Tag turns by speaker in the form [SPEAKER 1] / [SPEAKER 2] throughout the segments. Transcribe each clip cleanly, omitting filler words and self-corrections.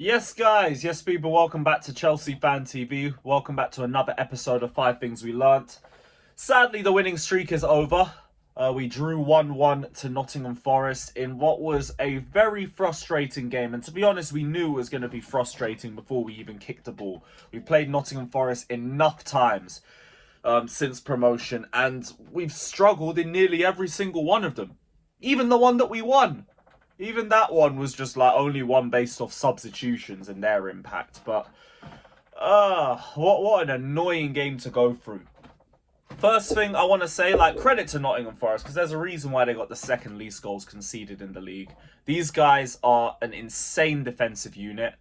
[SPEAKER 1] Yes, guys. Yes, people. Welcome back to Chelsea Fan TV. Welcome back to another episode of 5 Things We Learnt. Sadly, the winning streak is over. We drew 1-1 to Nottingham Forest in what was a very frustrating game. And to be honest, we knew it was going to be frustrating before we even kicked the ball. We played Nottingham Forest enough times since promotion, and we've struggled in nearly every single one of them. Even the one that we won. Even that one was just like only one based off substitutions and their impact. But what an annoying game to go through. First thing I want to say, credit to Nottingham Forest, because there's a reason why they got the second least goals conceded in the league. These guys are an insane defensive unit.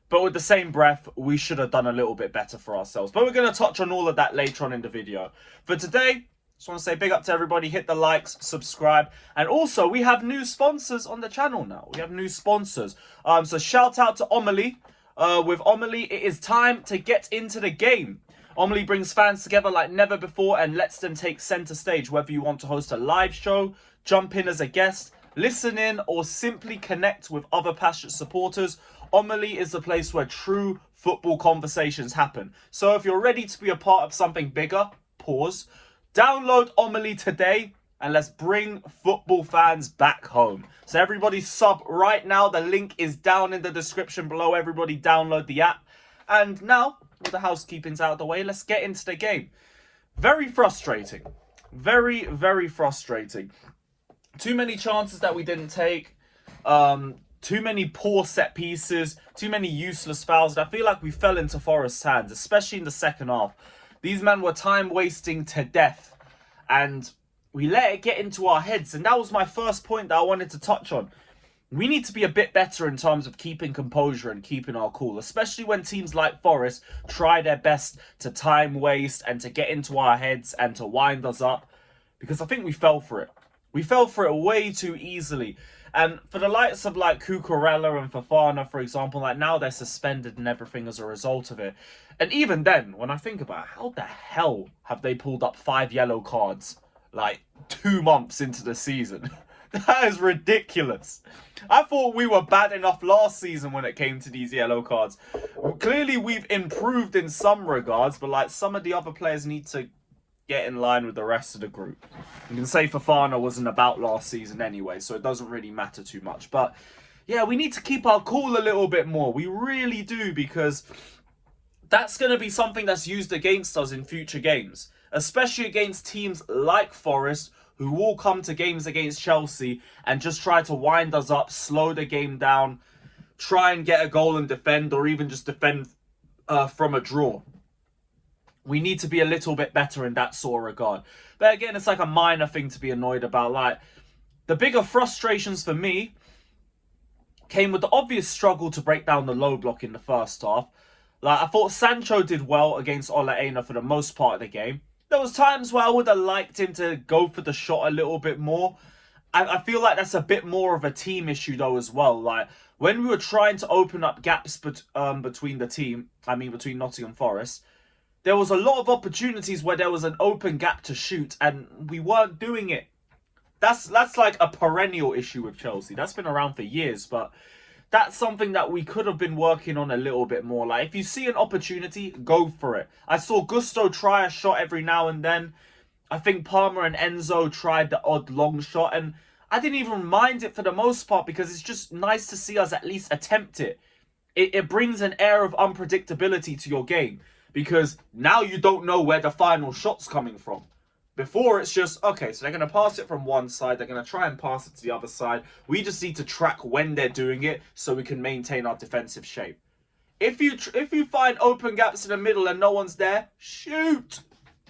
[SPEAKER 1] But with the same breath, we should have done a little bit better for ourselves. But we're going to touch on all of that later on in the video. For today, just want to say big up to everybody. Hit the likes, subscribe. And also, we have new sponsors on the channel now. We have new sponsors. So shout out to Omeli. With Omeli, it is time to get into the game. Omeli brings fans together like never before and lets them take center stage. Whether you want to host a live show, jump in as a guest, listen in, or simply connect with other passionate supporters, Omeli is the place where true football conversations happen. So if you're ready to be a part of something bigger, pause. Download Omeli today and let's bring football fans back home. So everybody sub right now. The link is down in the description below. Everybody download the app. And now, with the housekeeping's out of the way, let's get into the game. Very frustrating. Very, very frustrating. Too many chances that we didn't take. Too many poor set pieces. Too many useless fouls. And I feel like we fell into Forest's hands, especially in the second half. These men were time wasting to death, and we let it get into our heads. And that was my first point that I wanted to touch on. We need to be a bit better in terms of keeping composure and keeping our cool, especially when teams like Forest try their best to time waste and to get into our heads and to wind us up, because I think we fell for it. We fell for it way too easily. And for the likes of like Cucurella and Fofana, for example, like now they're suspended and everything as a result of it. And even then, when I think about it, how the hell have they pulled up 5 yellow cards like 2 months into the season? That is ridiculous. I thought we were bad enough last season when it came to these yellow cards. Clearly, we've improved in some regards, but like some of the other players need to get in line with the rest of the group. You can say Fofana wasn't about last season anyway, so it doesn't really matter too much. But yeah, we need to keep our cool a little bit more. We really do, because that's going to be something that's used against us in future games, especially against teams like Forest, who will come to games against Chelsea and just try to wind us up, slow the game down, try and get a goal and defend, or even just defend from a draw. We need to be a little bit better in that sort of regard. But again, it's like a minor thing to be annoyed about. Like, the bigger frustrations for me came with the obvious struggle to break down the low block in the first half. Like, I thought Sancho did well against Ola Aina for the most part of the game. There was times where I would have liked him to go for the shot a little bit more. I feel like that's a bit more of a team issue though as well. Like, when we were trying to open up gaps between between Nottingham Forest, there was a lot of opportunities where there was an open gap to shoot and we weren't doing it. That's like a perennial issue with Chelsea. That's been around for years, but that's something that we could have been working on a little bit more. Like, if you see an opportunity, go for it. I saw Gusto try a shot every now and then. I think Palmer and Enzo tried the odd long shot, and I didn't even mind it for the most part, because it's just nice to see us at least attempt it. It brings an air of unpredictability to your game, because now you don't know where the final shot's coming from. Before, it's just, okay, so they're going to pass it from one side. They're going to try and pass it to the other side. We just need to track when they're doing it so we can maintain our defensive shape. If you find open gaps in the middle and no one's there, shoot.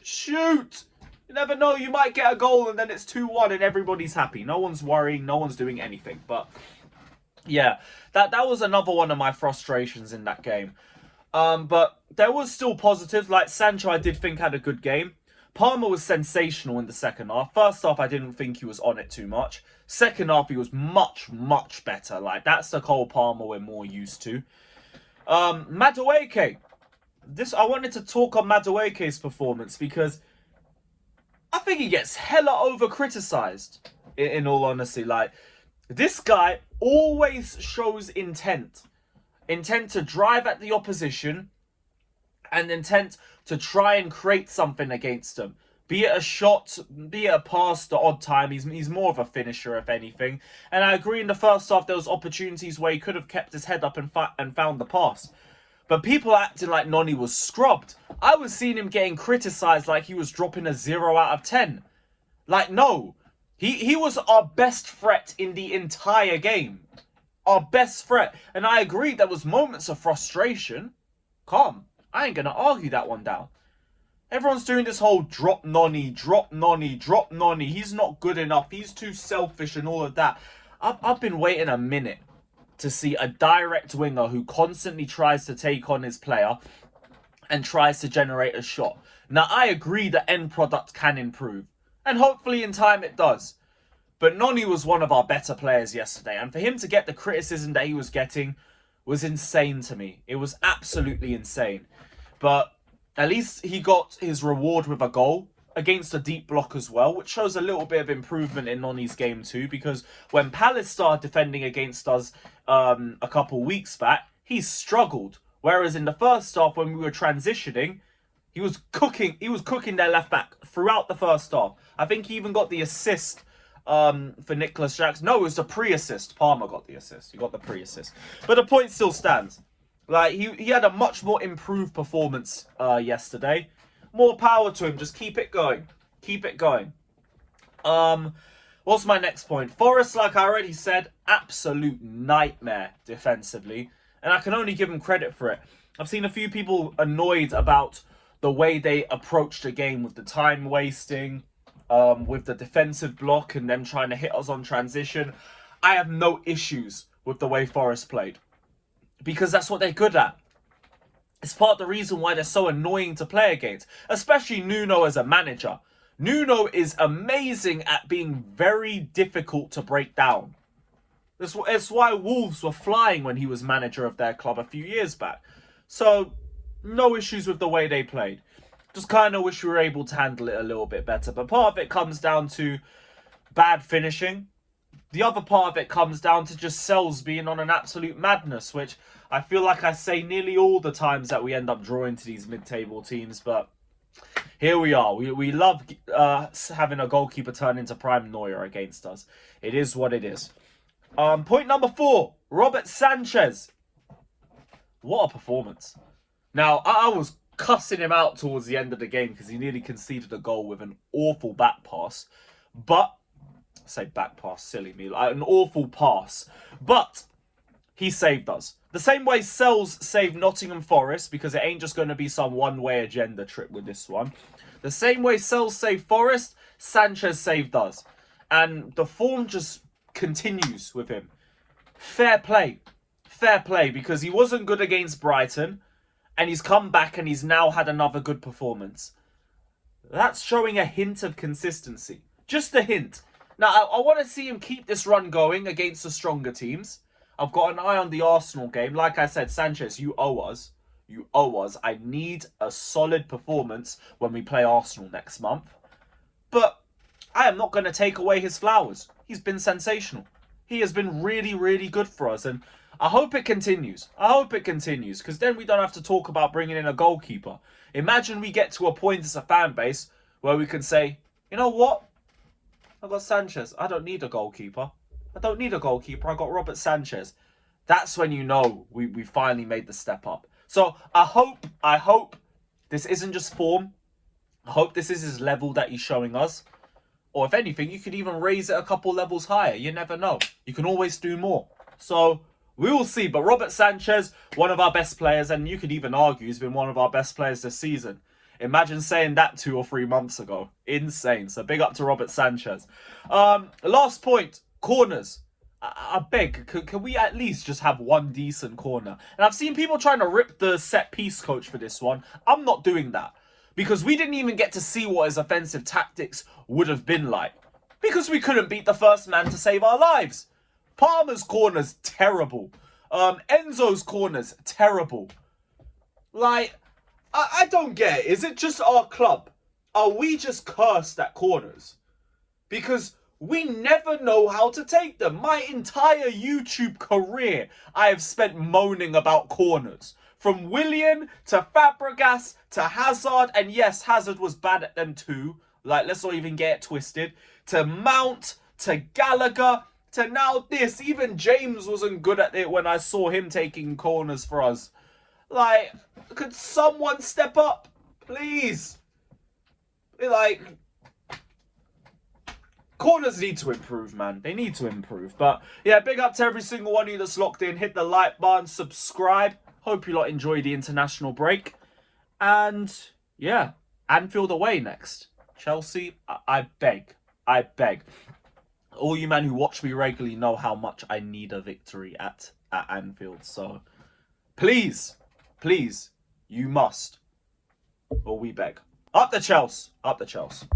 [SPEAKER 1] Shoot. You never know. You might get a goal and then it's 2-1 and everybody's happy. No one's worrying. No one's doing anything. But yeah, that was another one of my frustrations in that game. But there was still positives. Like, Sancho, I did think had a good game. Palmer was sensational in the second half. First half, I didn't think he was on it too much. Second half, he was much, much better. Like, that's the Cole Palmer we're more used to. Madueke. I wanted to talk on Madueke's performance, because I think he gets hella over-criticised, in all honesty. Like, this guy always shows intent. intent to drive at the opposition, and intent to try and create something against them. Be it a shot, be it a pass, the odd time. He's more of a finisher, if anything. And I agree, in the first half, there was opportunities where he could have kept his head up and found the pass. But people acting like Noni was scrubbed. I was seeing him getting criticised like he was dropping a 0 out of 10. Like, no. He was our best threat in the entire game. Our best threat. And I agree, there was moments of frustration. Calm. I ain't going to argue that one down. Everyone's doing this whole drop Noni, drop Noni, drop Noni. He's not good enough. He's too selfish and all of that. I've been waiting a minute to see a direct winger who constantly tries to take on his player and tries to generate a shot. Now, I agree the end product can improve. And hopefully in time it does. But Noni was one of our better players yesterday. And for him to get the criticism that he was getting was insane to me. It was absolutely insane. But at least he got his reward with a goal against a deep block as well, which shows a little bit of improvement in Noni's game too, because when Palace started defending against us a couple weeks back, he struggled. Whereas in the first half, when we were transitioning, he was cooking their left back throughout the first half. I think he even got the assist for Nicholas Jackson. No, it was the pre-assist. Palmer got the assist. He got the pre-assist. But the point still stands. Like, he had a much more improved performance yesterday. More power to him. Just keep it going. Keep it going. What's my next point? Forest, like I already said, absolute nightmare defensively. And I can only give him credit for it. I've seen a few people annoyed about the way they approached the game with the time wasting, with the defensive block and them trying to hit us on transition. I have no issues with the way Forest played. Because that's what they're good at. It's part of the reason why they're so annoying to play against. Especially Nuno as a manager. Nuno is amazing at being very difficult to break down. That's why Wolves were flying when he was manager of their club a few years back. So, no issues with the way they played. Just kind of wish we were able to handle it a little bit better. But part of it comes down to bad finishing. The other part of it comes down to just Sells being on an absolute madness, which I feel like I say nearly all the times that we end up drawing to these mid-table teams. But here we are. We love having a goalkeeper turn into prime Neuer against us. It is what it is. Point number 4. Robert Sanchez. What a performance. Now, I was cussing him out towards the end of the game because he nearly conceded a goal with an awful back pass. But say back pass, silly me, like an awful pass, but he saved us. The same way Sells saved Nottingham Forest, because it ain't just going to be some one-way agenda trip with this one. The same way Sells saved Forest, Sanchez saved us. And the form just continues with him. Fair play. Fair play, because he wasn't good against Brighton, and he's come back and he's now had another good performance. That's showing a hint of consistency. Just a hint. Now, I want to see him keep this run going against the stronger teams. I've got an eye on the Arsenal game. Like I said, Sanchez, you owe us. You owe us. I need a solid performance when we play Arsenal next month. But I am not going to take away his flowers. He's been sensational. He has been really, really good for us. And I hope it continues. I hope it continues. Because then we don't have to talk about bringing in a goalkeeper. Imagine we get to a point as a fan base where we can say, you know what? I got Sanchez. I don't need a goalkeeper. I don't need a goalkeeper. I got Robert Sanchez. That's when you know we finally made the step up. So I hope this isn't just form. I hope this is his level that he's showing us. Or if anything, you could even raise it a couple levels higher. You never know. You can always do more. So we will see. But Robert Sanchez, one of our best players, and you could even argue he's been one of our best players this season. Imagine saying that 2 or 3 months ago. Insane. So big up to Robert Sanchez. Last point. Corners. I beg, can we at least just have one decent corner? And I've seen people trying to rip the set piece coach for this one. I'm not doing that. Because we didn't even get to see what his offensive tactics would have been like. Because we couldn't beat the first man to save our lives. Palmer's corners, terrible. Enzo's corners, terrible. Like, I don't get it. Is it just our club? Are we just cursed at corners? Because We never know how to take them. My entire YouTube career, I have spent moaning about corners. From Willian to Fabregas to Hazard, and yes, Hazard was bad at them too. Like, let's not even get it twisted. To Mount, to Gallagher, to now this. Even James wasn't good at it when I saw him taking corners for us. Like, could someone step up? Please. Like, corners need to improve, man. They need to improve. But yeah, big up to every single one of you that's locked in. Hit the like button, subscribe. Hope you lot enjoy the international break. And yeah, Anfield away next. Chelsea, I beg. All you men who watch me regularly know how much I need a victory at Anfield. So please, you must. Or we beg. Up the Chelsea. Up the Chelsea.